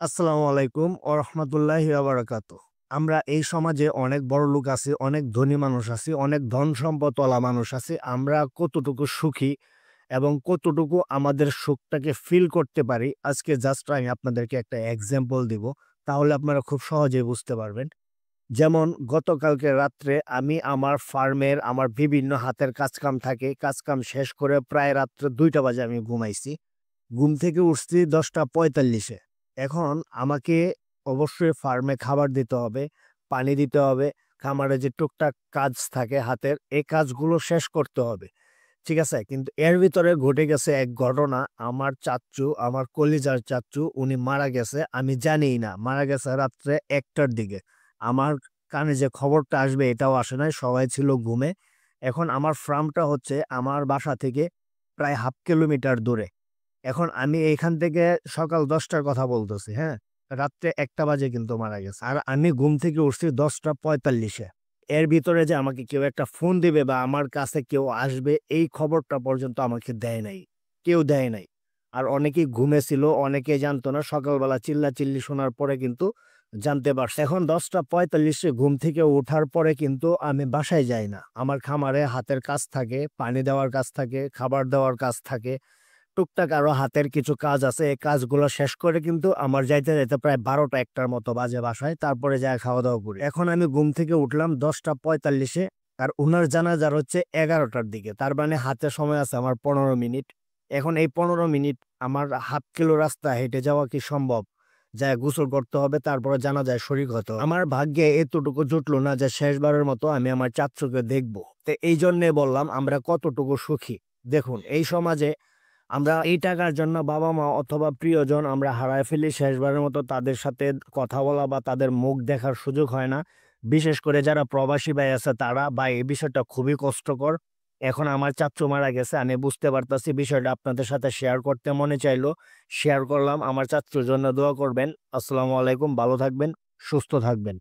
আসসালামু আলাইকুম ও রহমতুল্লাহি ওয়া বারাকাতুহু। আমরা এই সমাজে অনেক বড়লোক আছি, অনেক ধনী মানুষ আছি, অনেক ধন সম্পদওয়ালা মানুষ আছি। আমরা কতটুকু সুখী এবং কতটুকু আমাদের সুখটাকে ফিল করতে পারি, আজকে জাস্ট আমি আপনাদেরকে একটা এক্সাম্পল দিব। তাহলে আপনারা খুব সহজেই বুঝতে পারবেন। যেমন গতকালকে রাত্রে আমি আমার ফার্মের আমার বিভিন্ন হাতের কাজকাম থাকে, কাজকাম শেষ করে প্রায় রাত্রে ২টা বাজে আমি ঘুমাইছি। ঘুম থেকে উঠছি ১০:৪৫-এ। এখন আমাকে অবশ্যই ফার্মে খাবার দিতে হবে, পানি দিতে হবে, খামারে যে টুকটাক কাজ থাকে হাতের, এই কাজগুলো শেষ করতে হবে। ঠিক আছে? কিন্তু এর ভিতরে ঘটে গেছে এক ঘটনা। আমার চাচ্চু, আমার কলিজার চাচ্চু উনি মারা গেছে। আমি জানিই না। মারা গেছে রাত্রে ১টার দিকে। আমার কানে যে খবরটা আসবে এটাও আসে নাই। সবাই ছিল ঘুমে। এখন আমার ফার্মটা হচ্ছে আমার বাসা থেকে প্রায় ১/২ কিলোমিটার দূরে। এখন আমি এইখান থেকে সকাল ১০টার কথা বলতেছি, হ্যাঁ? রাত্রে ১টা বাজে কিন্তু মারা গেছে। আর আমি ঘুম থেকে উঠছি ১০:৪৫-এ। এর ভিতরে যে আমাকে কেউ একটা ফোন দিবে বা আমার কাছে কেউ আসবে এই খবরটা পর্যন্ত আমাকে দেয় নাই। কেউ দেয় নাই। আর অনেকেই ঘুমে ছিল, অনেকেই জানতো না। সকালবেলা চিল্লাচিল্লি শোনার পরে কিন্তু জানতে পারছে। এখন ১০:৪৫-এ ঘুম থেকে ওঠার পরে কিন্তু আমি বাসায় যাই না। আমার খামারে হাতের কাজ থাকে, পানি দেওয়ার কাজ থাকে, খাবার দেওয়ার কাজ থাকে। টুকটাক আরো হাতের কিছু কাজ আছে। এই কাজগুলো শেষ করে কিন্তু আমার যাইতে প্রায় ১২টা-১টার মতো বাজে বাসায়। তারপরে যায়া খাওয়া-দাওয়া করি। এখন আমি ঘুম থেকে উঠলাম ১০:৪৫-এ আর উনার জানাজার হচ্ছে ১১টার দিকে। তার মানে হাতে সময় আছে আমার ১৫ মিনিট। এখন এই ১৫ মিনিট আমার ১/২ কিলো রাস্তা হেঁটে যাওয়া কি সম্ভব? যায়া গোসল করতে হবে, তারপরে জানাজায় শরিক হতে হবে। আমার ভাগ্যে এতটুকু জুটলো না যে শেষবারের মতো আমি আমার চাচ্চুকে দেখবো। তো এইজন্যে বললাম আমরা কতটুকু সুখী। দেখুন এই সমাজে আমরা এই টাকার জন্য বাবা-মা অথবা প্রিয়জন আমরা হারায় ফেলি। শেষবারের মতো তাদের সাথে কথা বলা বা তাদের মুখ দেখার সুযোগ হয় না। বিশেষ করে যারা প্রবাসী ভাই আছে তারা বা এই বিষয়টা খুবই কষ্টকর। এখন আমার চাচ্চু মারা গেছে। আমি বুঝতে পারতাছি বিষয়টা আপনাদের সাথে শেয়ার করতে মনে চাইলো। শেয়ার করলাম। আমার চাচ্চুর জন্য দোয়া করবেন। আসসালামু আলাইকুম। ভালো থাকবেন, সুস্থ থাকবেন।